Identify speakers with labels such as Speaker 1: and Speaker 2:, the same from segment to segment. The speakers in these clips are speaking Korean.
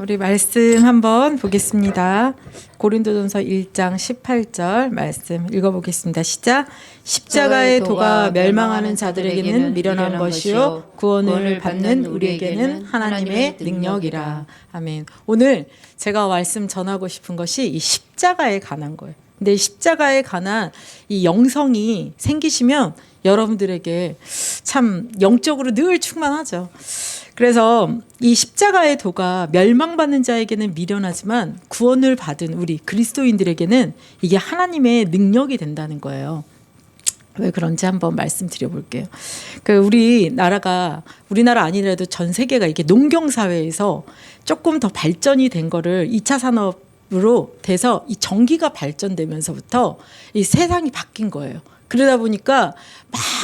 Speaker 1: 우리 말씀 한번 보겠습니다. 고린도전서 1장 18절 말씀 읽어보겠습니다. 시작. 십자가의 도가 멸망하는 자들에게는 미련한 것이요 구원을 받는 우리에게는 하나님의 능력이라. 아멘. 오늘 제가 말씀 전하고 싶은 것이 이 십자가에 관한 거예요. 근데 십자가에 관한 이 영성이 생기시면 여러분들에게 참 영적으로 늘 충만하죠. 그래서 이 십자가의 도가 멸망받는 자에게는 미련하지만 구원을 받은 우리 그리스도인들에게는 이게 하나님의 능력이 된다는 거예요. 왜 그런지 한번 말씀드려 볼게요. 우리나라 아니라도 전 세계가 이게 농경 사회에서 조금 더 발전이 된 거를 2차 산업으로 돼서 이 전기가 발전되면서부터 이 세상이 바뀐 거예요. 그러다 보니까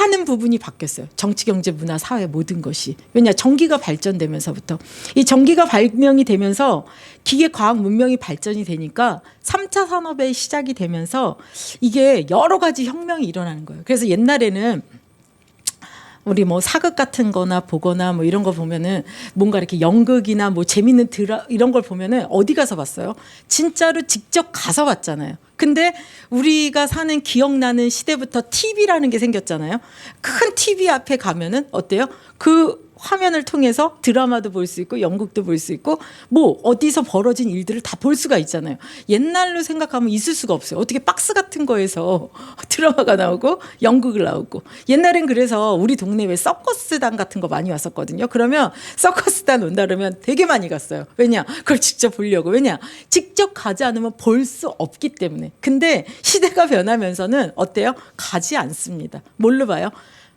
Speaker 1: 많은 부분이 바뀌었어요. 정치, 경제, 문화, 사회 모든 것이. 왜냐? 전기가 발전되면서부터. 이 전기가 발명이 되면서 기계, 과학, 문명이 발전이 되니까 3차 산업의 시작이 되면서 이게 여러 가지 혁명이 일어나는 거예요. 그래서 옛날에는 우리 뭐 사극 같은 거나 보거나 뭐 이런 거 보면은 뭔가 이렇게 연극이나 뭐 재밌는 드라 이런 걸 보면은 어디 가서 봤어요? 진짜로 직접 가서 봤잖아요. 근데 우리가 사는 기억나는 시대부터 TV라는 게 생겼잖아요. 큰 TV 앞에 가면은 어때요? 그 화면을 통해서 드라마도 볼 수 있고 연극도 볼 수 있고 뭐 어디서 벌어진 일들을 다 볼 수가 있잖아요. 옛날로 생각하면 있을 수가 없어요. 어떻게 박스 같은 거에서 드라마가 나오고 연극을 나오고. 옛날엔 그래서 우리 동네에 서커스단 같은 거 많이 왔었거든요. 그러면 서커스단 온다 그러면 되게 많이 갔어요. 왜냐? 그걸 직접 보려고. 왜냐? 직접 가지 않으면 볼 수 없기 때문에. 근데 시대가 변하면서는 어때요? 가지 않습니다. 뭘로 봐요?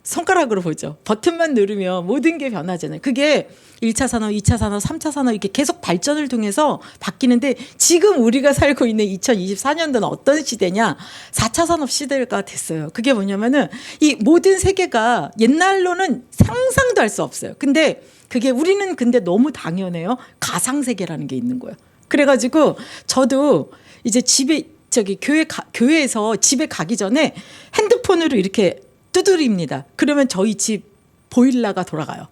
Speaker 1: 손가락으로 보죠. 버튼만 누르면 모든 게 변하잖아요. 그게 1차 산업, 2차 산업, 3차 산업 이렇게 계속 발전을 통해서 바뀌는데 지금 우리가 살고 있는 2024년도는 어떤 시대냐? 4차 산업 시대가 됐어요. 그게 뭐냐면은 이 모든 세계가 옛날로는 상상도 할 수 없어요. 근데 그게 우리는 근데 너무 당연해요. 가상세계라는 게 있는 거예요. 그래가지고 저도 이제 집에 교회에서 집에 가기 전에 핸드폰으로 이렇게 두드립니다. 그러면 저희 집 보일러가 돌아가요.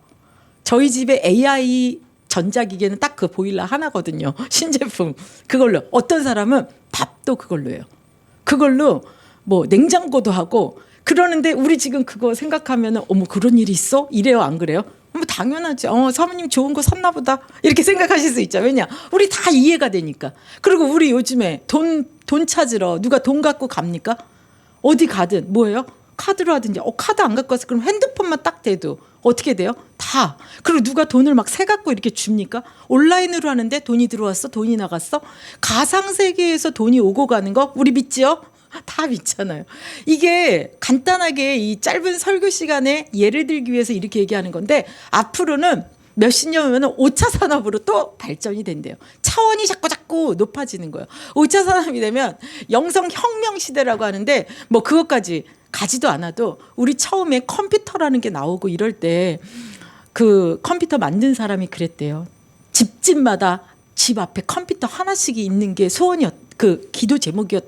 Speaker 1: 저희 집에 AI 전자기계는 딱 그 보일러 하나거든요. 신제품. 그걸로. 어떤 사람은 밥도 그걸로 해요. 그걸로 뭐 냉장고도 하고 그러는데 우리 지금 그거 생각하면 어머 그런 일이 있어? 이래요 안 그래요? 뭐 당연하죠. 사모님 좋은 거 샀나 보다. 이렇게 생각하실 수 있죠. 왜냐? 우리 다 이해가 되니까. 그리고 우리 요즘에 돈 찾으러 누가 돈 갖고 갑니까? 어디 가든 뭐예요? 카드로 하든지 카드 안 갖고 와서 그럼 핸드폰만 딱 대도 어떻게 돼요? 다. 그리고 누가 돈을 막 세 갖고 이렇게 줍니까? 온라인으로 하는데 돈이 들어왔어? 돈이 나갔어? 가상세계에서 돈이 오고 가는 거 우리 믿지요? 다 믿잖아요. 이게 간단하게 이 짧은 설교 시간에 예를 들기 위해서 이렇게 얘기하는 건데 앞으로는 몇십 년 후면 5차 산업으로 또 발전이 된대요. 차원이 자꾸 높아지는 거예요. 5차 산업이 되면 영성혁명 시대라고 하는데 뭐 그것까지 가지도 않아도 우리 처음에 컴퓨터라는 게 나오고 이럴 때 그 컴퓨터 만든 사람이 그랬대요. 집집마다 집 앞에 컴퓨터 하나씩 있는 게 소원이었. 그 기도 제목은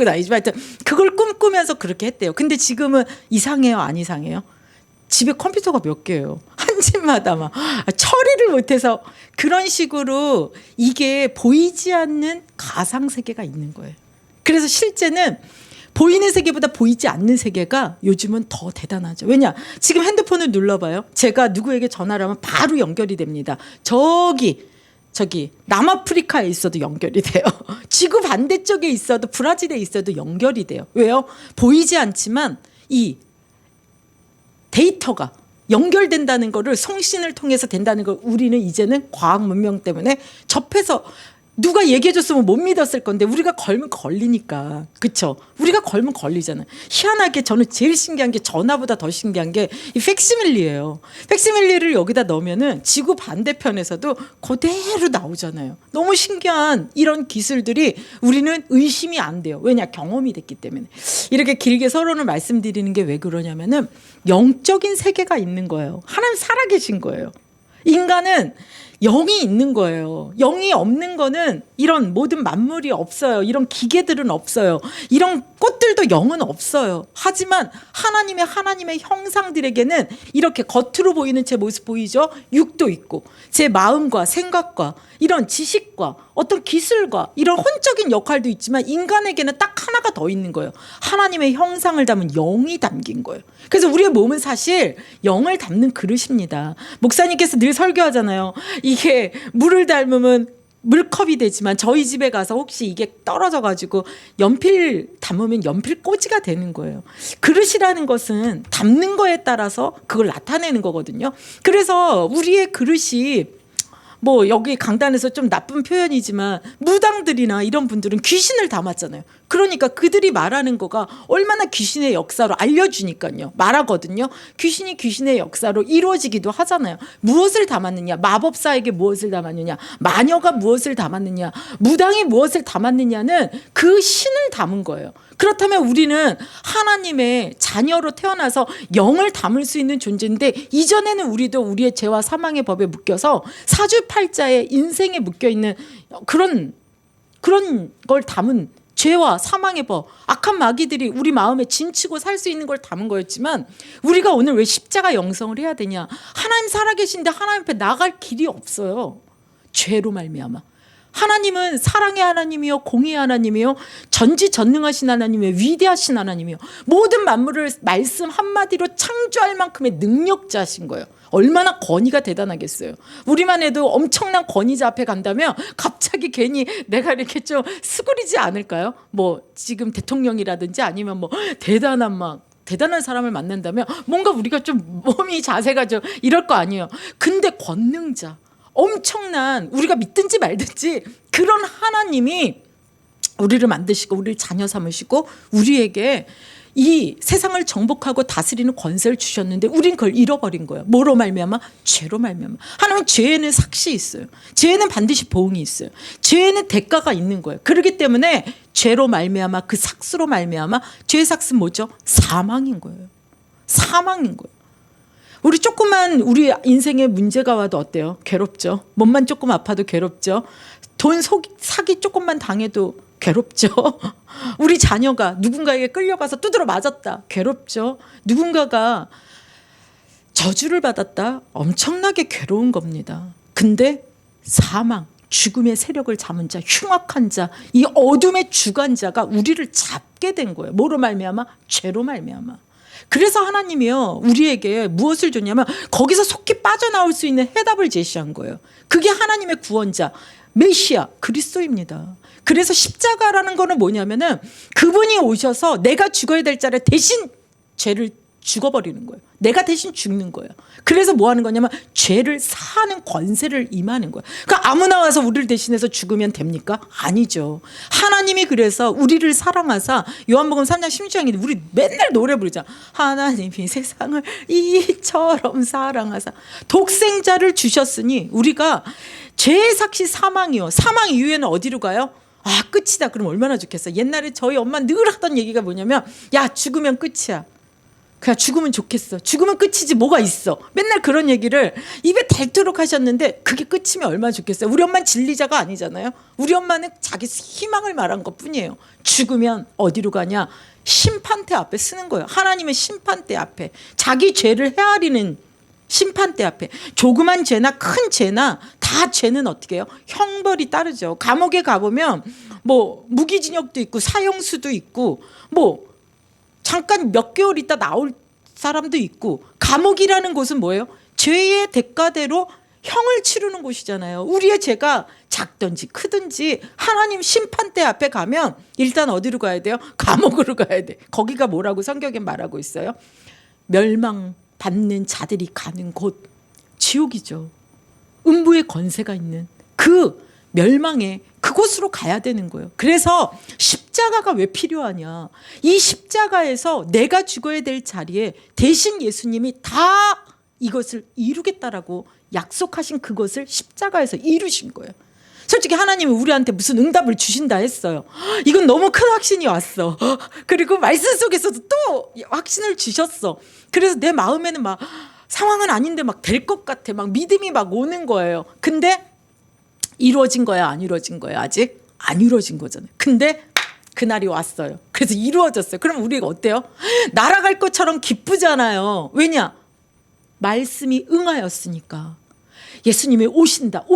Speaker 1: 아니지만 하여튼 그걸 꿈꾸면서 그렇게 했대요. 근데 지금은 이상해요, 안 이상해요? 집에 컴퓨터가 몇 개예요. 한 집마다 막 처리를 못해서 그런 식으로 이게 보이지 않는 가상 세계가 있는 거예요. 그래서 실제는 보이는 세계보다 보이지 않는 세계가 요즘은 더 대단하죠. 왜냐? 지금 핸드폰을 눌러봐요. 제가 누구에게 전화를 하면 바로 연결이 됩니다. 저기 남아프리카에 있어도 연결이 돼요. 지구 반대쪽에 있어도 브라질에 있어도 연결이 돼요. 왜요? 보이지 않지만 이 데이터가 연결된다는 거를 송신을 통해서 된다는 걸 우리는 이제는 과학 문명 때문에 접해서 누가 얘기해줬으면 못 믿었을 건데 우리가 걸면 걸리니까. 그렇죠? 우리가 걸면 걸리잖아요. 희한하게 저는 제일 신기한 게 전화보다 더 신기한 게 이 팩시밀리예요. 팩시밀리를 여기다 넣으면은 지구 반대편에서도 그대로 나오잖아요. 너무 신기한 이런 기술들이 우리는 의심이 안 돼요. 왜냐? 경험이 됐기 때문에. 이렇게 길게 서론을 말씀드리는 게 왜 그러냐면은 영적인 세계가 있는 거예요. 하나님 살아계신 거예요. 인간은 영이 있는 거예요. 영이 없는 거는 이런 모든 만물이 없어요. 이런 기계들은 없어요. 이런 꽃들도 영은 없어요. 하지만 하나님의 형상들에게는 이렇게 겉으로 보이는 제 모습 보이죠? 육도 있고 제 마음과 생각과 이런 지식과 어떤 기술과 이런 혼적인 역할도 있지만 인간에게는 딱 하나가 더 있는 거예요. 하나님의 형상을 담은 영이 담긴 거예요. 그래서 우리의 몸은 사실 영을 담는 그릇입니다. 목사님께서 늘 설교하잖아요. 이게 물을 담으면 물컵이 되지만 저희 집에 가서 혹시 이게 떨어져 가지고 연필 담으면 연필 꽂이가 되는 거예요. 그릇이라는 것은 담는 거에 따라서 그걸 나타내는 거거든요. 그래서 우리의 그릇이 뭐 여기 강단에서 좀 나쁜 표현이지만 무당들이나 이런 분들은 귀신을 담았잖아요. 그러니까 그들이 말하는 거가 얼마나 귀신의 역사로 알려주니까요. 말하거든요. 귀신이 귀신의 역사로 이루어지기도 하잖아요. 무엇을 담았느냐, 마법사에게 무엇을 담았느냐, 마녀가 무엇을 담았느냐, 무당이 무엇을 담았느냐는 그 신을 담은 거예요. 그렇다면 우리는 하나님의 자녀로 태어나서 영을 담을 수 있는 존재인데, 이전에는 우리도 우리의 죄와 사망의 법에 묶여서 사주팔자의 인생에 묶여있는 그런 걸 담은 죄와 사망의 법, 악한 마귀들이 우리 마음에 진치고 살 수 있는 걸 담은 거였지만, 우리가 오늘 왜 십자가 영성을 해야 되냐? 하나님 살아계신데 하나님 앞에 나갈 길이 없어요. 죄로 말미암아. 하나님은 사랑의 하나님이요, 공의의 하나님이요, 전지전능하신 하나님이요, 위대하신 하나님이요, 모든 만물을 말씀 한마디로 창조할 만큼의 능력자신 거예요. 얼마나 권위가 대단하겠어요. 우리만 해도 엄청난 권위자 앞에 간다면 갑자기 괜히 내가 이렇게 좀 수그리지 않을까요? 뭐 지금 대통령이라든지 아니면 뭐 대단한 사람을 만난다면 뭔가 우리가 좀 몸이 자세가 좀 이럴 거 아니에요. 근데 권능자, 엄청난, 우리가 믿든지 말든지 그런 하나님이 우리를 만드시고 우리를 자녀 삼으시고 우리에게 이 세상을 정복하고 다스리는 권세를 주셨는데 우린 그걸 잃어버린 거예요. 뭐로 말미암아? 죄로 말미암아. 하나님은 죄에는 삭시 있어요. 죄에는 반드시 보응이 있어요. 죄에는 대가가 있는 거예요. 그렇기 때문에 죄로 말미암아, 그 삭스로 말미암아, 죄의 삭스는 뭐죠? 사망인 거예요. 사망인 거예요. 우리 조금만 우리 인생에 문제가 와도 어때요? 괴롭죠. 몸만 조금 아파도 괴롭죠. 돈 사기 조금만 당해도 괴롭죠. 우리 자녀가 누군가에게 끌려가서 두드러 맞았다. 괴롭죠. 누군가가 저주를 받았다. 엄청나게 괴로운 겁니다. 근데 사망, 죽음의 세력을 잡은 자, 흉악한 자, 이 어둠의 주관자가 우리를 잡게 된 거예요. 뭐로 말미암아? 죄로 말미암아. 그래서 하나님이요, 우리에게 무엇을 줬냐면 거기서 속히 빠져나올 수 있는 해답을 제시한 거예요. 그게 하나님의 구원자 메시아 그리스도입니다. 그래서 십자가라는 거는 뭐냐면은 그분이 오셔서 내가 죽어야 될 자를 대신 죄를 죽어버리는 거예요. 내가 대신 죽는 거예요. 그래서 뭐 하는 거냐면 죄를 사하는 권세를 임하는 거예요. 그러니까 아무나 와서 우리를 대신해서 죽으면 됩니까? 아니죠. 하나님이 그래서 우리를 사랑하사, 요한복음 3장 16장에 우리 맨날 노래 부르자. 하나님이 세상을 이처럼 사랑하사 독생자를 주셨으니 우리가 죄의 삭시 사망이요. 사망 이후에는 어디로 가요? 아, 끝이다. 그럼 얼마나 좋겠어. 옛날에 저희 엄마 늘 하던 얘기가 뭐냐면, 야, 죽으면 끝이야. 그냥 죽으면 좋겠어. 죽으면 끝이지 뭐가 있어. 맨날 그런 얘기를 입에 닳도록 하셨는데 그게 끝이면 얼마나 좋겠어요. 우리 엄마는 진리자가 아니잖아요. 우리 엄마는 자기 희망을 말한 것뿐이에요. 죽으면 어디로 가냐? 심판대 앞에 쓰는 거예요. 하나님의 심판대 앞에. 자기 죄를 헤아리는 심판대 앞에. 조그만 죄나 큰 죄나 다 죄는 어떻게 해요? 형벌이 따르죠. 감옥에 가보면 뭐 무기징역도 있고 사형수도 있고 뭐 잠깐 몇 개월 있다 나올 사람도 있고, 감옥이라는 곳은 뭐예요? 죄의 대가대로 형을 치르는 곳이잖아요. 우리의 죄가 작든지 크든지 하나님 심판대 앞에 가면 일단 어디로 가야 돼요? 감옥으로 가야 돼. 거기가 뭐라고 성경에 말하고 있어요? 멸망받는 자들이 가는 곳, 지옥이죠. 음부의 권세가 있는 그 멸망에 그곳으로 가야 되는 거예요. 그래서 십자가가 왜 필요하냐? 이 십자가에서 내가 죽어야 될 자리에 대신 예수님이 다 이것을 이루겠다라고 약속하신 그것을 십자가에서 이루신 거예요. 솔직히 하나님이 우리한테 무슨 응답을 주신다 했어요. 이건 너무 큰 확신이 왔어. 그리고 말씀 속에서도 또 확신을 주셨어. 그래서 내 마음에는 막 상황은 아닌데 막 될 것 같아. 막 믿음이 막 오는 거예요. 근데 이루어진 거야, 안 이루어진 거야? 아직 안 이루어진 거잖아요. 근데 그날이 왔어요. 그래서 이루어졌어요. 그럼 우리가 어때요? 날아갈 것처럼 기쁘잖아요. 왜냐? 말씀이 응하였으니까. 예수님이 오신다.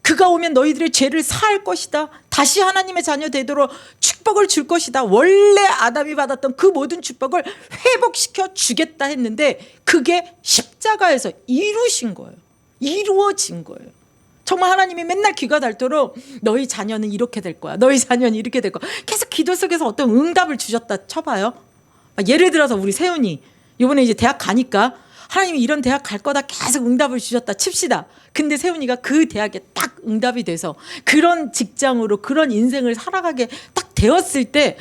Speaker 1: 그가 오면 너희들의 죄를 사할 것이다. 다시 하나님의 자녀 되도록 축복을 줄 것이다. 원래 아담이 받았던 그 모든 축복을 회복시켜 주겠다 했는데 그게 십자가에서 이루신 거예요. 이루어진 거예요. 정말 하나님이 맨날 귀가 닳도록 너희 자녀는 이렇게 될 거야. 너희 자녀는 이렇게 될 거야. 계속 기도 속에서 어떤 응답을 주셨다 쳐봐요. 예를 들어서 우리 세훈이 이번에 이제 대학 가니까 하나님이 이런 대학 갈 거다 계속 응답을 주셨다 칩시다. 근데 세훈이가 그 대학에 딱 응답이 돼서 그런 직장으로 그런 인생을 살아가게 딱 되었을 때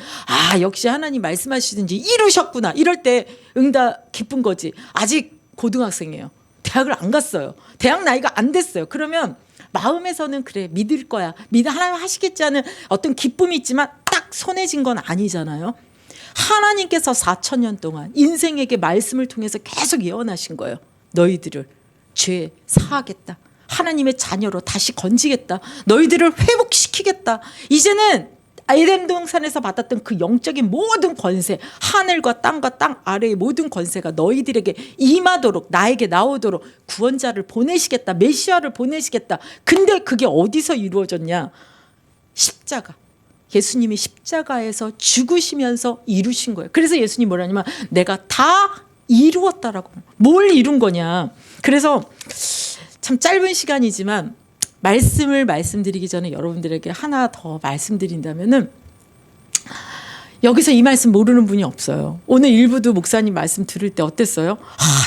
Speaker 1: 역시 하나님 말씀하시든지 이루셨구나. 이럴 때 응답 기쁜 거지. 아직 고등학생이에요. 대학을 안 갔어요. 대학 나이가 안 됐어요. 그러면 마음에서는 그래 믿을 거야. 하나님 하시겠지 하는 어떤 기쁨이 있지만 딱 손에 쥔 건 아니잖아요. 하나님께서 4,000년 동안 인생에게 말씀을 통해서 계속 예언하신 거예요. 너희들을 죄 사하겠다. 하나님의 자녀로 다시 건지겠다. 너희들을 회복시키겠다. 이제는 에덴 동산에서 받았던 그 영적인 모든 권세, 하늘과 땅과 땅 아래의 모든 권세가 너희들에게 임하도록, 나에게 나오도록 구원자를 보내시겠다. 메시아를 보내시겠다. 근데 그게 어디서 이루어졌냐? 십자가. 예수님이 십자가에서 죽으시면서 이루신 거예요. 그래서 예수님이 뭐라냐면 내가 다 이루었다라고. 뭘 이룬 거냐. 그래서 참 짧은 시간이지만 말씀을 말씀드리기 전에 여러분들에게 하나 더 말씀드린다면은 여기서 이 말씀 모르는 분이 없어요. 오늘 일부도 목사님 말씀 들을 때 어땠어요?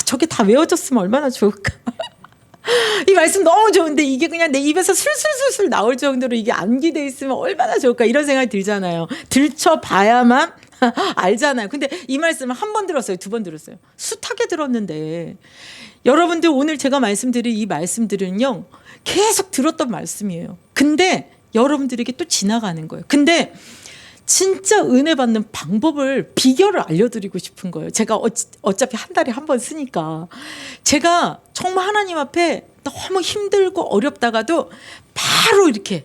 Speaker 1: 저게 다 외워졌으면 얼마나 좋을까. 이 말씀 너무 좋은데 이게 그냥 내 입에서 술술술술 나올 정도로 이게 암기되어 있으면 얼마나 좋을까 이런 생각이 들잖아요. 들춰봐야만 알잖아요. 근데 이 말씀을 한 번 들었어요? 두 번 들었어요? 숱하게 들었는데 여러분들 오늘 제가 말씀드린 이 말씀들은요 계속 들었던 말씀이에요. 근데 여러분들에게 또 지나가는 거예요. 근데 진짜 은혜 받는 방법을 비결을 알려드리고 싶은 거예요. 제가 어차피 한 달에 한 번 쓰니까 제가 정말 하나님 앞에 너무 힘들고 어렵다가도 바로 이렇게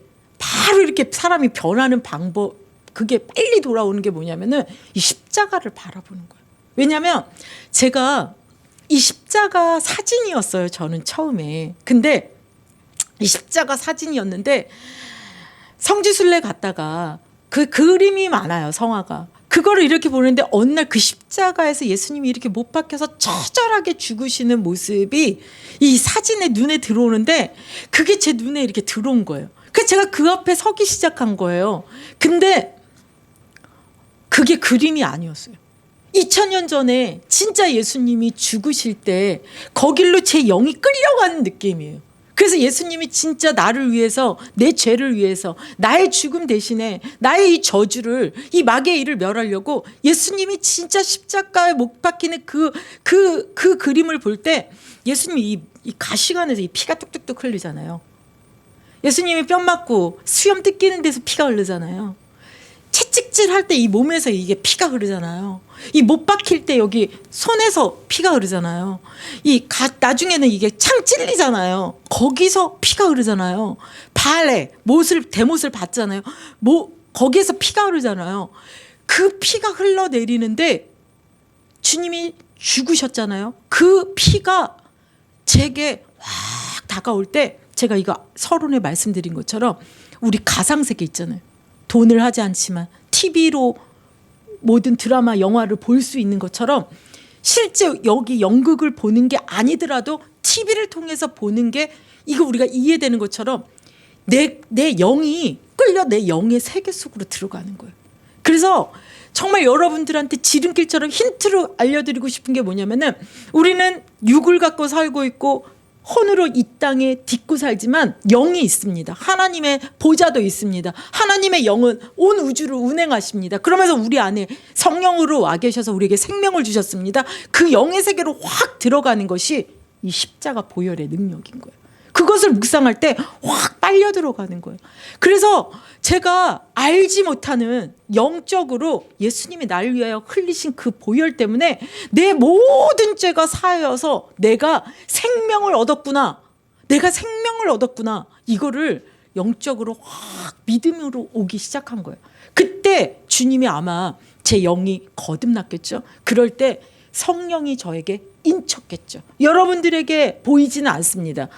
Speaker 1: 사람이 변하는 방법, 그게 빨리 돌아오는 게 뭐냐면은 이 십자가를 바라보는 거예요. 왜냐하면 제가 이 십자가 사진이었어요. 저는 처음에. 근데 이 십자가 사진이었는데 성지순례 갔다가 그 그림이 많아요. 성화가. 그거를 이렇게 보는데 어느 날 그 십자가에서 예수님이 이렇게 못 박혀서 처절하게 죽으시는 모습이 이 사진에 눈에 들어오는데 그게 제 눈에 이렇게 들어온 거예요. 그래서 제가 그 앞에 서기 시작한 거예요. 근데 그게 그림이 아니었어요. 2000년 전에 진짜 예수님이 죽으실 때 거길로 제 영이 끌려가는 느낌이에요. 그래서 예수님이 진짜 나를 위해서, 내 죄를 위해서, 나의 죽음 대신에 나의 이 저주를, 이 마귀의 일을 멸하려고 예수님이 진짜 십자가에 못 박히는 그 그림을 볼 때 예수님이 이 가시관에서 이 피가 뚝뚝뚝 흘리잖아요. 예수님이 뺨 맞고 수염 뜯기는 데서 피가 흐르잖아요. 채찍질 할 때 이 몸에서 이게 피가 흐르잖아요. 이 못 박힐 때 여기 손에서 피가 흐르잖아요. 나중에는 이게 창 찔리잖아요. 거기서 피가 흐르잖아요. 발에 대못을 받잖아요. 거기에서 피가 흐르잖아요. 그 피가 흘러내리는데 주님이 죽으셨잖아요. 그 피가 제게 확 다가올 때 제가 이거 서론에 말씀드린 것처럼 우리 가상세계 있잖아요. 돈을 하지 않지만 TV로 모든 드라마, 영화를 볼 수 있는 것처럼 실제 여기 연극을 보는 게 아니더라도 TV를 통해서 보는 게 이거 우리가 이해되는 것처럼 내 영이 끌려 내 영의 세계 속으로 들어가는 거예요. 그래서 정말 여러분들한테 지름길처럼 힌트로 알려드리고 싶은 게 뭐냐면은 우리는 육을 갖고 살고 있고 혼으로 이 땅에 딛고 살지만 영이 있습니다. 하나님의 보좌도 있습니다. 하나님의 영은 온 우주를 운행하십니다. 그러면서 우리 안에 성령으로 와 계셔서 우리에게 생명을 주셨습니다. 그 영의 세계로 확 들어가는 것이 이 십자가 보혈의 능력인 거예요. 그것을 묵상할 때 확 빨려 들어가는 거예요. 그래서 제가 알지 못하는 영적으로 예수님이 나를 위하여 흘리신 그 보혈 때문에 내 모든 죄가 사하여서 내가 생명을 얻었구나. 내가 생명을 얻었구나. 이거를 영적으로 확 믿음으로 오기 시작한 거예요. 그때 주님이 아마 제 영이 거듭났겠죠. 그럴 때 성령이 저에게 인쳤겠죠. 여러분들에게 보이지는 않습니다.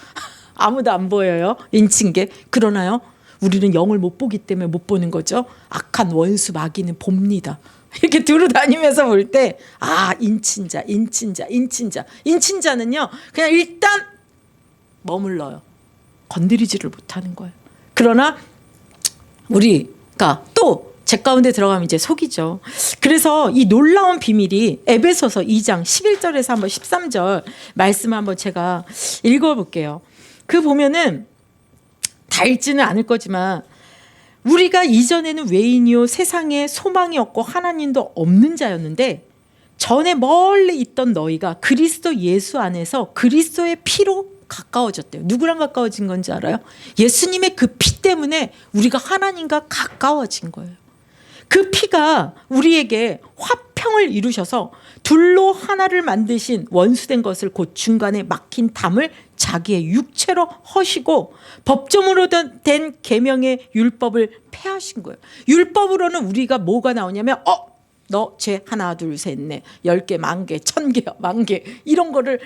Speaker 1: 아무도 안 보여요. 인친 게. 그러나요? 우리는 영을 못 보기 때문에 못 보는 거죠. 악한 원수 마귀는 봅니다. 이렇게 두루 다니면서 볼 때 인친자. 인친자는요 그냥 일단 머물러요. 건드리지를 못하는 거예요. 그러나 우리가 또 제 가운데 들어가면 이제 속이죠. 그래서 이 놀라운 비밀이 에베소서 2장 11절에서 한번 13절 말씀 한번 제가 읽어볼게요. 그 보면은 다 읽지는 않을 거지만 우리가 이전에는 외인이요 세상에 소망이 없고 하나님도 없는 자였는데 전에 멀리 있던 너희가 그리스도 예수 안에서 그리스도의 피로 가까워졌대요. 누구랑 가까워진 건지 알아요? 예수님의 그 피 때문에 우리가 하나님과 가까워진 거예요. 그 피가 우리에게 화평을 이루셔서 둘로 하나를 만드신 원수된 것을 곧 중간에 막힌 담을 자기의 육체로 허시고 법정으로 된 계명의 율법을 폐하신 거예요. 율법으로는 우리가 뭐가 나오냐면 너 죄 하나 둘 셋 넷 10개 10,000개 1,000개 10,000개 이런 거를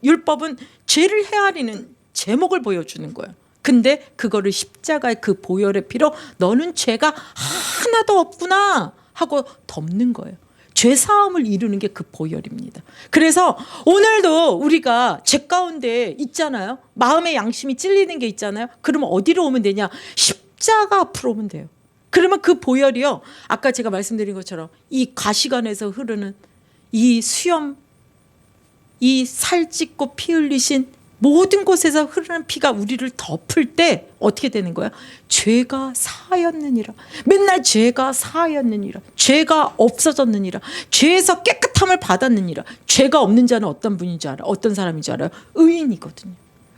Speaker 1: 율법은 죄를 헤아리는 제목을 보여주는 거예요. 근데 그거를 십자가의 그 보혈의 피로 너는 죄가 하나도 없구나 하고 덮는 거예요. 죄사함을 이루는 게 그 보혈입니다. 그래서 오늘도 우리가 죄 가운데 있잖아요. 마음의 양심이 찔리는 게 있잖아요. 그러면 어디로 오면 되냐? 십자가 앞으로 오면 돼요. 그러면 그 보혈이요. 아까 제가 말씀드린 것처럼 이 가시관에서 흐르는 이 수염, 이 살찢고 피 흘리신 모든 곳에서 흐르는 피가 우리를 덮을 때 어떻게 되는 거야? 죄가 사하였느니라. 맨날 죄가 사하였느니라. 죄가 없어졌느니라. 죄에서 깨끗함을 받았느니라. 죄가 없는 자는 어떤 분인지 알아요? 어떤 사람인지 알아요? 의인이거든요.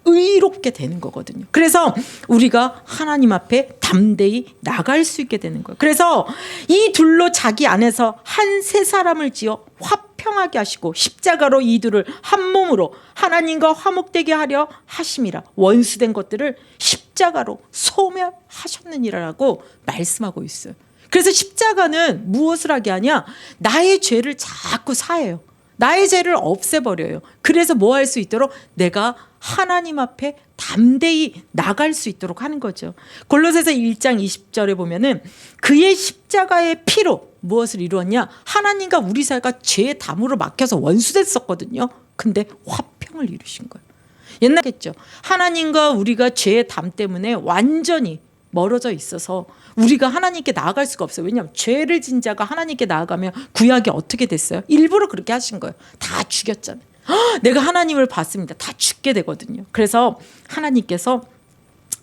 Speaker 1: 의롭게 되는 거거든요. 그래서 우리가 하나님 앞에 담대히 나갈 수 있게 되는 거예요. 그래서 이 둘로 자기 안에서 한 세 사람을 지어 화평하게 하시고 십자가로 이 둘을 한 몸으로 하나님과 화목되게 하려 하심이라. 원수된 것들을 십자가로 소멸하셨느니라라고 말씀하고 있어요. 그래서 십자가는 무엇을 하게 하냐? 나의 죄를 자꾸 사해요. 나의 죄를 없애버려요. 그래서 뭐 할 수 있도록 내가 하나님 앞에 담대히 나갈 수 있도록 하는 거죠. 골로새서 1장 20절에 보면은 그의 십자가의 피로 무엇을 이루었냐? 하나님과 우리 사이가 죄의 담으로 막혀서 원수됐었거든요. 근데 화평을 이루신 거예요. 옛날겠죠. 하나님과 우리가 죄의 담 때문에 완전히 멀어져 있어서 우리가 하나님께 나아갈 수가 없어요. 왜냐하면 죄를 진 자가 하나님께 나아가면 구약이 어떻게 됐어요? 일부러 그렇게 하신 거예요. 다 죽였잖아요. 내가 하나님을 봤습니다. 다 죽게 되거든요. 그래서 하나님께서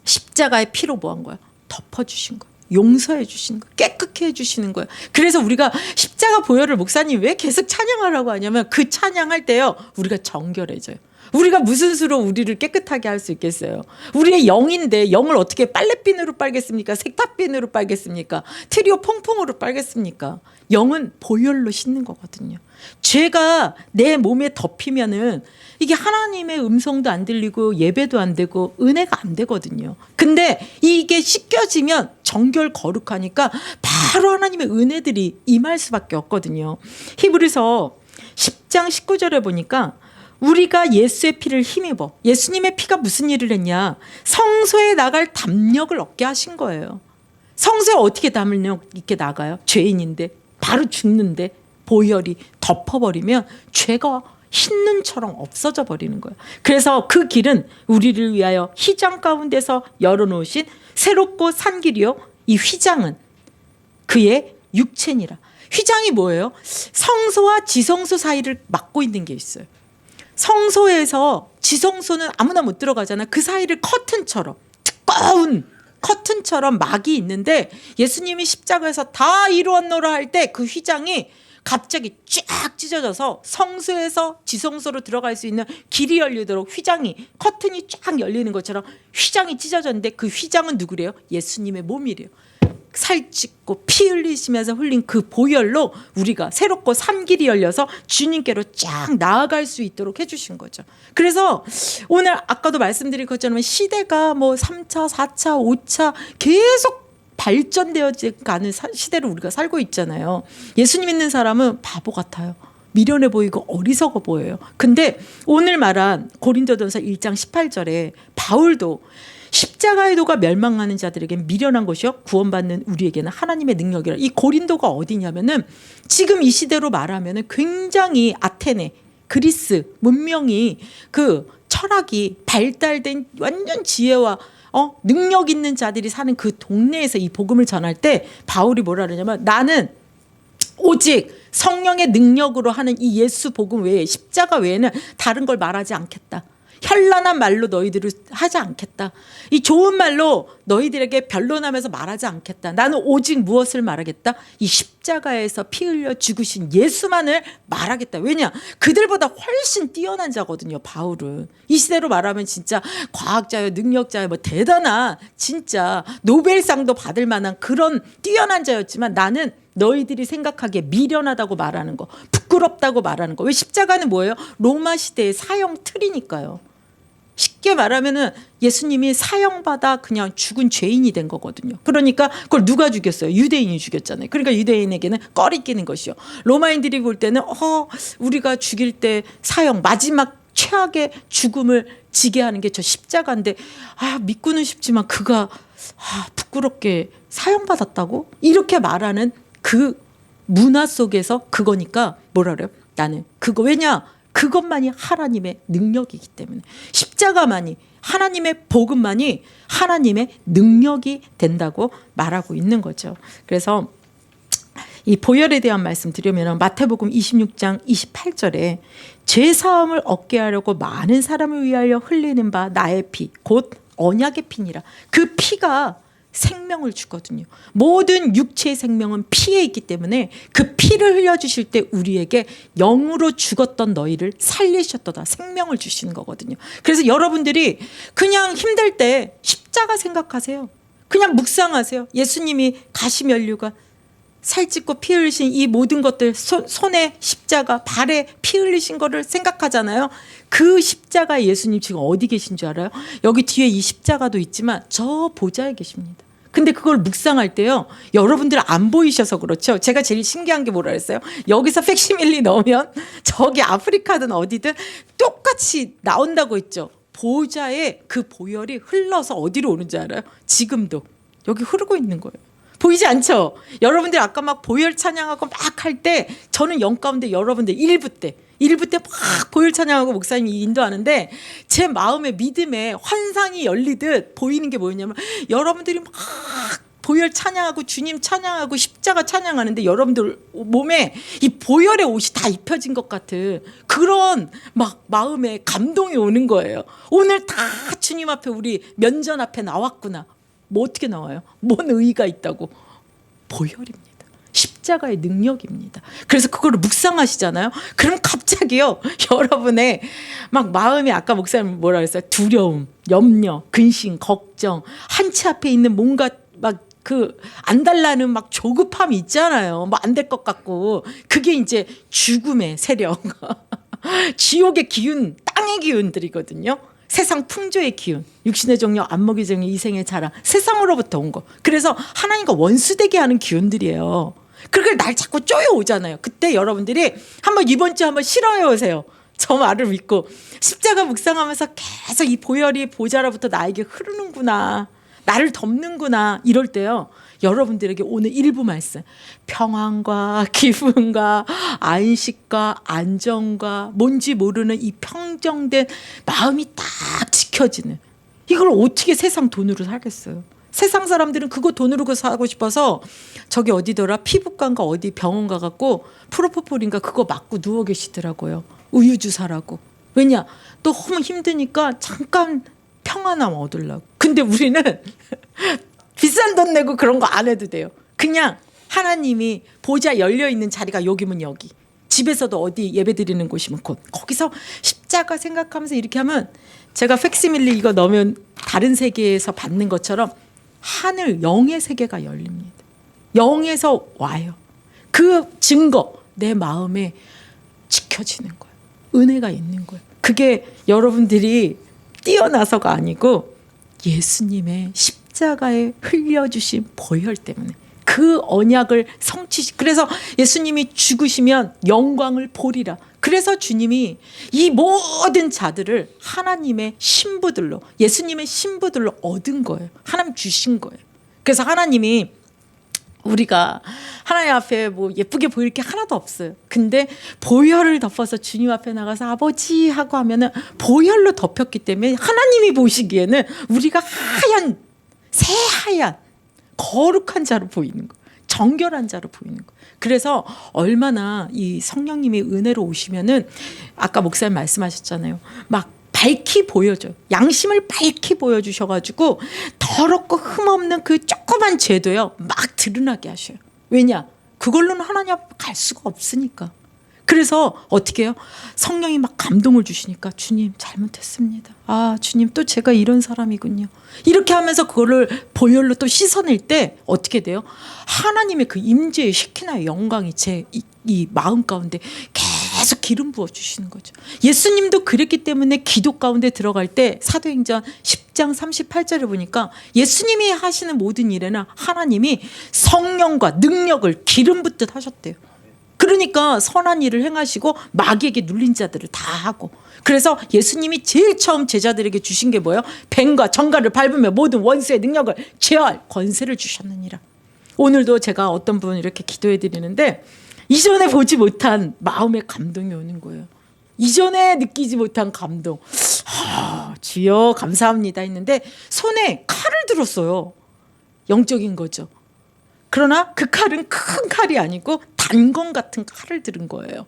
Speaker 1: 십자가의 피로 뭐 한 거야? 덮어주신 거예요. 용서해 주시는 거예요. 깨끗게 해주시는 거예요. 그래서 우리가 십자가 보혈을 목사님 왜 계속 찬양하라고 하냐면 그 찬양할 때요 우리가 정결해져요. 우리가 무슨 수로 우리를 깨끗하게 할 수 있겠어요? 우리의 영인데 영을 어떻게 빨래비누로 빨겠습니까? 색탑비누로 빨겠습니까? 트리오 퐁퐁으로 빨겠습니까? 영은 보혈로 씻는 거거든요. 죄가 내 몸에 덮이면은 이게 하나님의 음성도 안 들리고 예배도 안 되고 은혜가 안 되거든요. 근데 이게 씻겨지면 정결 거룩하니까 바로 하나님의 은혜들이 임할 수밖에 없거든요. 히브리서 10장 19절에 보니까 우리가 예수의 피를 힘입어. 예수님의 피가 무슨 일을 했냐? 성소에 나갈 담력을 얻게 하신 거예요. 성소에 어떻게 담력 있게 나가요? 죄인인데 바로 죽는데 보혈이 덮어버리면 죄가 흰눈처럼 없어져 버리는 거예요. 그래서 그 길은 우리를 위하여 휘장 가운데서 열어놓으신 새롭고 산 길이요. 이 휘장은 그의 육체니라. 휘장이 뭐예요? 성소와 지성소 사이를 막고 있는 게 있어요. 성소에서 지성소는 아무나 못 들어가잖아. 그 사이를 커튼처럼 두꺼운 커튼처럼 막이 있는데 예수님이 십자가에서 다 이루었노라 할 때 그 휘장이 갑자기 쫙 찢어져서 성소에서 지성소로 들어갈 수 있는 길이 열리도록 휘장이 커튼이 쫙 열리는 것처럼 휘장이 찢어졌는데 그 휘장은 누구래요? 예수님의 몸이래요. 살찢고 피 흘리시면서 흘린 그 보혈로 우리가 새롭고 산 길이 열려서 주님께로 쫙 나아갈 수 있도록 해주신 거죠. 그래서 오늘 아까도 말씀드린 것처럼 시대가 뭐 3차, 4차, 5차 계속 발전되어 가는 시대를 우리가 살고 있잖아요. 예수님 믿는 사람은 바보 같아요. 미련해 보이고 어리석어 보여요. 근데 오늘 말한 고린도전서 1장 18절에 바울도 십자가의 도가 멸망하는 자들에게는 미련한 것이요 구원받는 우리에게는 하나님의 능력이라. 이 고린도가 어디냐면은 지금 이 시대로 말하면은 굉장히 아테네, 그리스 문명이 그 철학이 발달된 완전 지혜와 능력 있는 자들이 사는 그 동네에서 이 복음을 전할 때 바울이 뭐라 그러냐면 나는 오직 성령의 능력으로 하는 이 예수 복음 외에 십자가 외에는 다른 걸 말하지 않겠다. 현란한 말로 너희들을 하지 않겠다. 이 좋은 말로 너희들에게 변론하면서 말하지 않겠다. 나는 오직 무엇을 말하겠다? 이 십자가에서 피 흘려 죽으신 예수만을 말하겠다. 왜냐? 그들보다 훨씬 뛰어난 자거든요. 바울은. 이 시대로 말하면 진짜 과학자요, 능력자요, 뭐 대단한 진짜 노벨상도 받을 만한 그런 뛰어난 자였지만 나는 너희들이 생각하기에 미련하다고 말하는 거, 부끄럽다고 말하는 거. 왜? 십자가는 뭐예요? 로마 시대의 사형 틀이니까요. 쉽게 말하면은 예수님이 사형받아 그냥 죽은 죄인이 된 거거든요. 그러니까 그걸 누가 죽였어요? 유대인이 죽였잖아요. 그러니까 유대인에게는 꺼리끼는 것이요. 로마인들이 볼 때는 우리가 죽일 때 사형 마지막 최악의 죽음을 지게 하는 게 저 십자가인데 믿고는 싶지만 그가 부끄럽게 사형받았다고? 이렇게 말하는 그 문화 속에서 그거니까 뭐라 그래요? 나는 그거. 왜냐? 그것만이 하나님의 능력이기 때문에. 십자가만이, 하나님의 복음만이 하나님의 능력이 된다고 말하고 있는 거죠. 그래서 이 보혈에 대한 말씀 드리면 마태복음 26장 28절에 죄사함을 얻게 하려고 많은 사람을 위하여 흘리는 바 나의 피 곧 언약의 피니라. 그 피가 생명을 주거든요. 모든 육체의 생명은 피에 있기 때문에 그 피를 흘려주실 때 우리에게 영으로 죽었던 너희를 살리셨도다. 생명을 주시는 거거든요. 그래서 여러분들이 그냥 힘들 때 십자가 생각하세요. 그냥 묵상하세요. 예수님이 가시면류관 살찢고 피 흘리신 이 모든 것들, 손에 십자가, 발에 피 흘리신 거를 생각하잖아요. 그 십자가 예수님 지금 어디 계신 줄 알아요? 여기 뒤에 이 십자가도 있지만 저 보좌에 계십니다. 근데 그걸 묵상할 때요, 여러분들 안 보이셔서 그렇죠. 제가 제일 신기한 게 뭐라 그랬어요? 여기서 팩시밀리 넣으면 저기 아프리카든 어디든 똑같이 나온다고 했죠. 보좌에 그 보혈이 흘러서 어디로 오는 줄 알아요? 지금도 여기 흐르고 있는 거예요. 보이지 않죠? 여러분들 아까 막 보혈 찬양하고 막 할 때 저는 영 가운데 여러분들 1부 때 막 보혈 찬양하고 목사님이 인도하는데 제 마음의 믿음에 환상이 열리듯 보이는 게 뭐였냐면 여러분들이 막 보혈 찬양하고 주님 찬양하고 십자가 찬양하는데 여러분들 몸에 이 보혈의 옷이 다 입혀진 것 같은 그런 막 마음에 감동이 오는 거예요. 오늘 다 주님 앞에 우리 면전 앞에 나왔구나. 뭐 어떻게 나와요? 뭔 의의가 있다고? 보혈입니다. 십자가의 능력입니다. 그래서 그거를 묵상하시잖아요. 그럼 갑자기요, 여러분의 막 마음이 아까 목사님 뭐라 그랬어요? 두려움, 염려, 근심, 걱정, 한치 앞에 있는 뭔가 막 그 안달나는 막 조급함이 있잖아요. 뭐 안 될 것 같고 그게 이제 죽음의 세력, 지옥의 기운, 땅의 기운들이거든요. 세상 풍조의 기운, 육신의 정력, 안목의 정력, 이생의 자랑, 세상으로부터 온 거. 그래서 하나님과 원수되게 하는 기운들이에요. 그걸 날 자꾸 쪼여오잖아요. 그때 여러분들이 한번 이번 주 한번 실험해 보세요. 저 말을 믿고 십자가 묵상하면서 계속 이 보혈이 보좌로부터 나에게 흐르는구나, 나를 덮는구나, 이럴 때요, 여러분들에게 오늘 일부 말씀, 평안과 기쁨과 안식과 안정과 뭔지 모르는 이 평정된 마음이 딱 지켜지는, 이걸 어떻게 세상 돈으로 사겠어요? 세상 사람들은 그거 돈으로 사고 싶어서 저기 어디더라, 피부과인가 어디 병원 가갖고 프로포폴인가 그거 맞고 누워 계시더라고요. 우유주사라고. 왜냐? 너무 힘드니까 잠깐 평안함 얻으려고. 근데 우리는 비싼 돈 내고 그런 거 안 해도 돼요. 그냥 하나님이 보좌 열려있는 자리가 여기면 여기, 집에서도 어디 예배 드리는 곳이면 곳, 거기서 십자가 생각하면서 이렇게 하면, 제가 팩시밀리 이거 넣으면 다른 세계에서 받는 것처럼 하늘 영의 세계가 열립니다. 영에서 와요. 그 증거 내 마음에 지켜지는 거예요. 은혜가 있는 거예요. 그게 여러분들이 뛰어나서가 아니고 예수님의 십자가에 흘려주신 보혈 때문에, 그 그 언약을 성취시. 그래서 예수님이 죽으시면 영광을 보리라. 그래서 주님이 이 모든 자들을 하나님의 신부들로, 예수님의 신부들로 얻은 거예요. 하나님 주신 거예요. 그래서 하나님이, 우리가 하나님 앞에 뭐 예쁘게 보일 게 하나도 없어요. 근데 보혈을 덮어서 주님 앞에 나가서 아버지 하고 하면은 보혈로 덮였기 때문에 하나님이 보시기에는 우리가 하얀, 새하얀 거룩한 자로 보이는 거예요. 정결한 자로 보이는 거예요. 그래서 얼마나 이 성령님이 은혜로 오시면은, 아까 목사님 말씀하셨잖아요. 막 밝히 보여줘요. 양심을 밝히 보여주셔가지고 더럽고 흠없는 그 조그만 죄도요 막 드러나게 하셔요. 왜냐? 그걸로는 하나님 앞에 갈 수가 없으니까. 그래서 어떻게 해요? 성령이 막 감동을 주시니까, 주님 잘못했습니다. 아, 주님 또 제가 이런 사람이군요. 이렇게 하면서 그거를 보혈로 또 씻어낼 때 어떻게 돼요? 하나님의 그 임재의 시키나의 영광이 제 이 마음 가운데 계속 기름 부어 주시는 거죠. 예수님도 그랬기 때문에 기도 가운데 들어갈 때 사도행전 10장 38절을 보니까 예수님이 하시는 모든 일에는 하나님이 성령과 능력을 기름 붓듯 하셨대요. 그러니까 선한 일을 행하시고 마귀에게 눌린 자들을 다 하고. 그래서 예수님이 제일 처음 제자들에게 주신 게 뭐예요? 뱀과 정갈을 밟으며 모든 원수의 능력을 제어할 권세를 주셨느니라. 오늘도 제가 어떤 분 이렇게 기도해 드리는데 이전에 보지 못한 마음의 감동이 오는 거예요. 이전에 느끼지 못한 감동. 주여 감사합니다 했는데 손에 칼을 들었어요. 영적인 거죠. 그러나 그 칼은 큰 칼이 아니고 단검 같은 칼을 들은 거예요.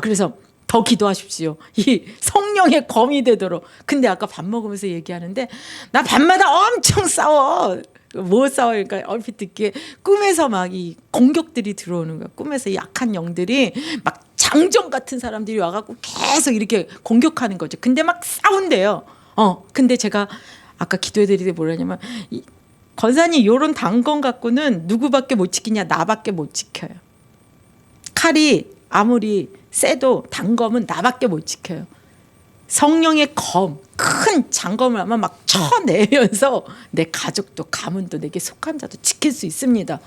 Speaker 1: 그래서 더 기도하십시오. 이 성령의 검이 되도록. 근데 아까 밥 먹으면서 얘기하는데, 나 밤마다 엄청 싸워. 뭐 싸워요? 그러니까 얼핏 듣기에 꿈에서 막 이 공격들이 들어오는 거야. 꿈에서 약한 영들이 막 장정 같은 사람들이 와갖고 계속 이렇게 공격하는 거죠. 근데 막 싸운대요. 근데 제가 아까 기도해드릴 때 뭐라냐면, 권사님 이런 단검 갖고는 누구밖에 못 지키냐? 나밖에 못 지켜요. 칼이 아무리 세도 단검은 나밖에 못 지켜요. 성령의 검, 큰 장검을 아마 막 쳐내면서 내 가족도 가문도 내게 속한 자도 지킬 수 있습니다.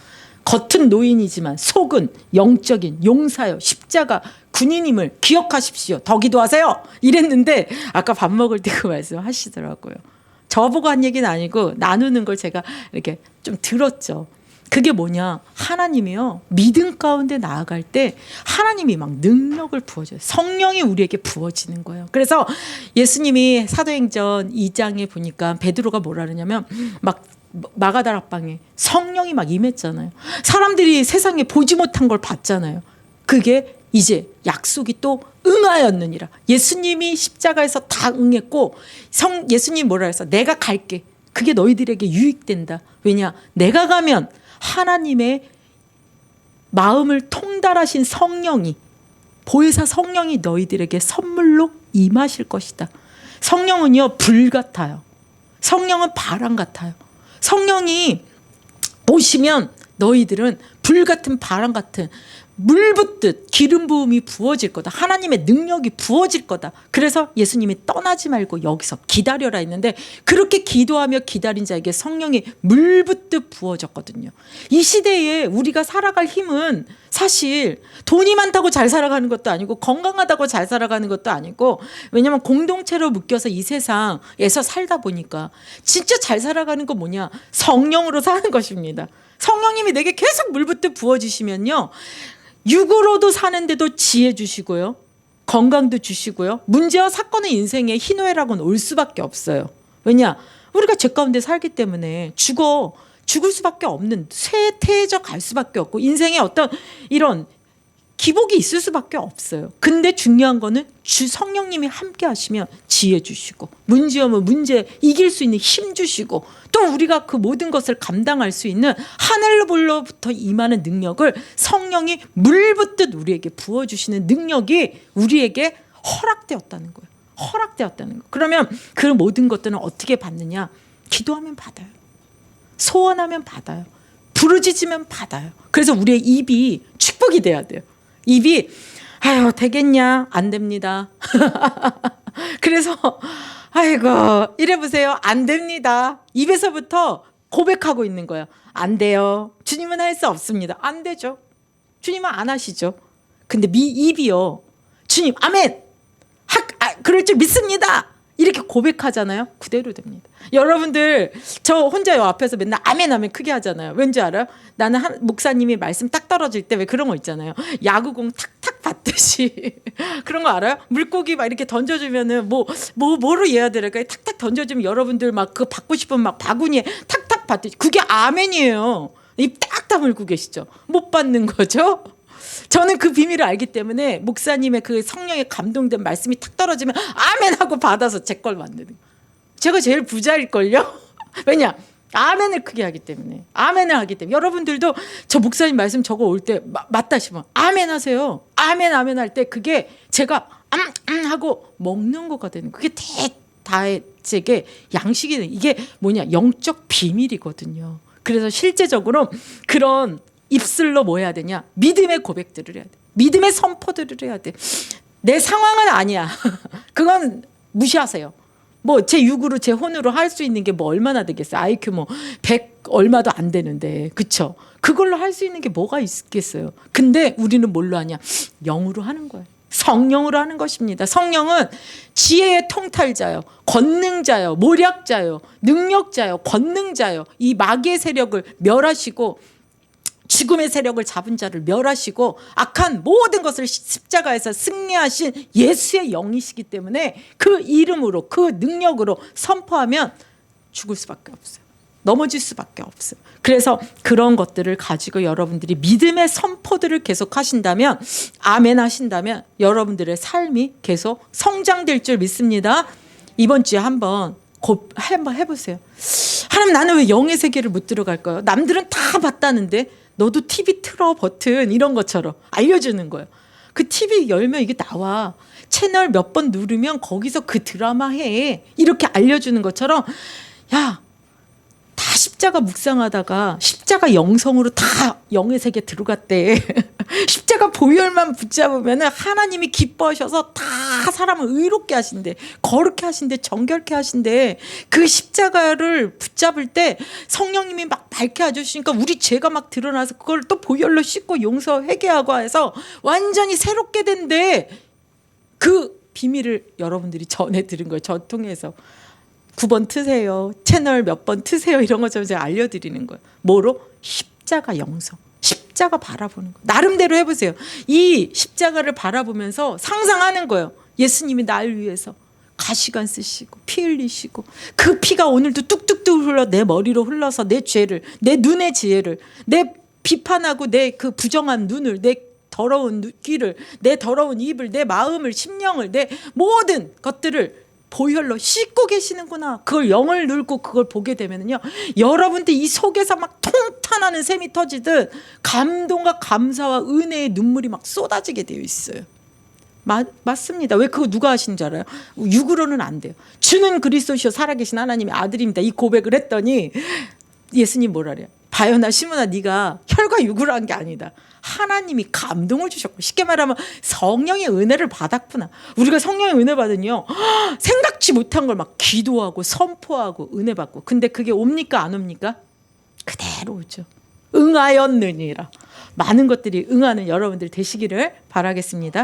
Speaker 1: 겉은 노인이지만 속은 영적인 용사요 십자가 군인임을 기억하십시오. 더 기도하세요. 이랬는데 아까 밥 먹을 때 그 말씀하시더라고요. 저보고 한 얘기는 아니고 나누는 걸 제가 이렇게 좀 들었죠. 그게 뭐냐? 하나님이요, 믿음 가운데 나아갈 때 하나님이 막 능력을 부어줘요. 성령이 우리에게 부어지는 거예요. 그래서 예수님이 사도행전 2장에 보니까 베드로가 뭐라 그러냐면, 막 마가다락방에 성령이 막 임했잖아요. 사람들이 세상에 보지 못한 걸 봤잖아요. 그게 이제 약속이 또 응하였느니라. 예수님이 십자가에서 다 응했고, 예수님이 뭐라 해서 내가 갈게. 그게 너희들에게 유익된다. 왜냐? 내가 가면 하나님의 마음을 통달하신 성령이, 보혜사 성령이 너희들에게 선물로 임하실 것이다. 성령은요, 불 같아요. 성령은 바람 같아요. 성령이 오시면 너희들은 불 같은 바람 같은 물 붓듯 기름 부음이 부어질 거다. 하나님의 능력이 부어질 거다. 그래서 예수님이 떠나지 말고 여기서 기다려라 했는데, 그렇게 기도하며 기다린 자에게 성령이 물 붓듯 부어졌거든요. 이 시대에 우리가 살아갈 힘은 사실 돈이 많다고 잘 살아가는 것도 아니고 건강하다고 잘 살아가는 것도 아니고, 왜냐하면 공동체로 묶여서 이 세상에서 살다 보니까 진짜 잘 살아가는 건 뭐냐? 성령으로 사는 것입니다. 성령님이 내게 계속 물 붓듯 부어주시면요, 육으로도 사는데도 지혜 주시고요, 건강도 주시고요, 문제와 사건의 인생에 희노애락은 올 수밖에 없어요. 왜냐? 우리가 죄 가운데 살기 때문에 죽을 수밖에 없는, 쇠퇴해져 갈 수밖에 없고, 인생에 어떤 이런 기복이 있을 수밖에 없어요. 근데 중요한 거는 성령님이 함께 하시면 지혜 주시고, 문제 오면 문제 이길 수 있는 힘 주시고, 또 우리가 그 모든 것을 감당할 수 있는 하늘로부터 임하는 능력을 성령이 물 붓듯 우리에게 부어주시는 능력이 우리에게 허락되었다는 거예요. 허락되었다는 거예요. 그러면 그 모든 것들은 어떻게 받느냐? 기도하면 받아요. 소원하면 받아요. 부르짖으면 받아요. 그래서 우리의 입이 축복이 돼야 돼요. 입이 아유 되겠냐? 안 됩니다. 그래서 아이고 이래 보세요. 안 됩니다. 입에서부터 고백하고 있는 거예요. 안 돼요. 주님은 할 수 없습니다. 안 되죠. 주님은 안 하시죠. 근데 입이요. 주님 아멘. 그럴 줄 믿습니다. 이렇게 고백하잖아요. 그대로 됩니다. 여러분들 저 혼자 요 앞에서 맨날 아멘 아멘 크게 하잖아요. 왠지 알아요? 나는 목사님이 말씀 딱 떨어질 때 왜 그런 거 있잖아요. 야구공 탁탁 받듯이 그런 거 알아요? 물고기 막 이렇게 던져주면은 뭐로 이해해야 될까요? 탁탁 던져주면 여러분들 막 그 받고 싶은 막 바구니에 탁탁 받듯이 그게 아멘이에요. 입 딱 다물고 계시죠. 못 받는 거죠. 저는 그 비밀을 알기 때문에 목사님의 그 성령에 감동된 말씀이 탁 떨어지면 아멘 하고 받아서 제 걸 만드는 거예요. 제가 제일 부자일걸요. 왜냐? 아멘을 크게 하기 때문에. 아멘을 하기 때문에. 여러분들도 저 목사님 말씀 저거 올 때 맞다 싶으면 아멘 하세요. 아멘 아멘 할 때 그게 제가 하고 먹는 거가 되는 거예요. 그게 다의 제게 양식이 되는 이게 뭐냐? 영적 비밀이거든요. 그래서 실제적으로 그런 입술로 뭐 해야 되냐? 믿음의 고백들을 해야 돼. 믿음의 선포들을 해야 돼. 내 상황은 아니야. 그건 무시하세요. 뭐 제 육으로 제 혼으로 할 수 있는 게 뭐 얼마나 되겠어요. IQ 뭐 100 얼마도 안 되는데. 그쵸? 그걸로 할 수 있는 게 뭐가 있겠어요. 근데 우리는 뭘로 하냐? 영으로 하는 거예요. 성령으로 하는 것입니다. 성령은 지혜의 통탈자요, 권능자요, 모략자요, 능력자요, 권능자요. 이 마귀의 세력을 멸하시고 죽음의 세력을 잡은 자를 멸하시고 악한 모든 것을 십자가에서 승리하신 예수의 영이시기 때문에 그 이름으로 그 능력으로 선포하면 죽을 수밖에 없어요. 넘어질 수밖에 없어요. 그래서 그런 것들을 가지고 여러분들이 믿음의 선포들을 계속 하신다면 아멘 하신다면 여러분들의 삶이 계속 성장될 줄 믿습니다. 이번 주에 한번 해보세요. 하나님 나는 왜 영의 세계를 못 들어갈까요? 남들은 다 봤다는데 너도 TV 틀어 버튼 이런 것처럼 알려주는 거예요. 그 TV 열면 이게 나와. 채널 몇 번 누르면 거기서 그 드라마 해. 이렇게 알려주는 것처럼 야, 다 십자가 묵상하다가 십자가 영성으로 다 영의 세계 들어갔대. 십자가 보혈만 붙잡으면 하나님이 기뻐하셔서 다 사람을 의롭게 하신대. 거룩게 하신대. 정결케 하신대. 그 십자가를 붙잡을 때 성령님이 막 밝게 해주시니까 우리 죄가 막 드러나서 그걸 또 보혈로 씻고 용서 회개하고 해서 완전히 새롭게 된대. 그 비밀을 여러분들이 전해 들은 거예요. 저 통해서. 9번 트세요. 채널 몇 번 트세요. 이런 것처럼 제가 알려드리는 거예요. 뭐로? 십자가 영성. 십자가 바라보는 거예요. 나름대로 해보세요. 이 십자가를 바라보면서 상상하는 거예요. 예수님이 날 위해서 가시관 쓰시고 피 흘리시고 그 피가 오늘도 뚝뚝뚝 흘러 내 머리로 흘러서 내 죄를, 내 눈의 지혜를, 내 비판하고 내 그 부정한 눈을, 내 더러운 귀를, 내 더러운 입을, 내 마음을, 심령을, 내 모든 것들을 보혈로 씻고 계시는구나. 그걸 영을 눌고 그걸 보게 되면요, 여러분들 이 속에서 막 통탄하는 샘이 터지듯 감동과 감사와 은혜의 눈물이 막 쏟아지게 되어 있어요. 맞습니다. 왜 그거 누가 하신 줄 알아요? 육으로는 안 돼요. 주는 그리스도시요 살아계신 하나님의 아들입니다. 이 고백을 했더니 예수님 뭐라 그래요? 바요나 시므나 네가 혈과 육으로 한 게 아니다. 하나님이 감동을 주셨고, 쉽게 말하면 성령의 은혜를 받았구나. 우리가 성령의 은혜 받으면요, 생각지 못한 걸 막 기도하고 선포하고 은혜 받고. 근데 그게 옵니까 안 옵니까? 그대로 오죠. 응하였느니라. 많은 것들이 응하는 여러분들 되시기를 바라겠습니다.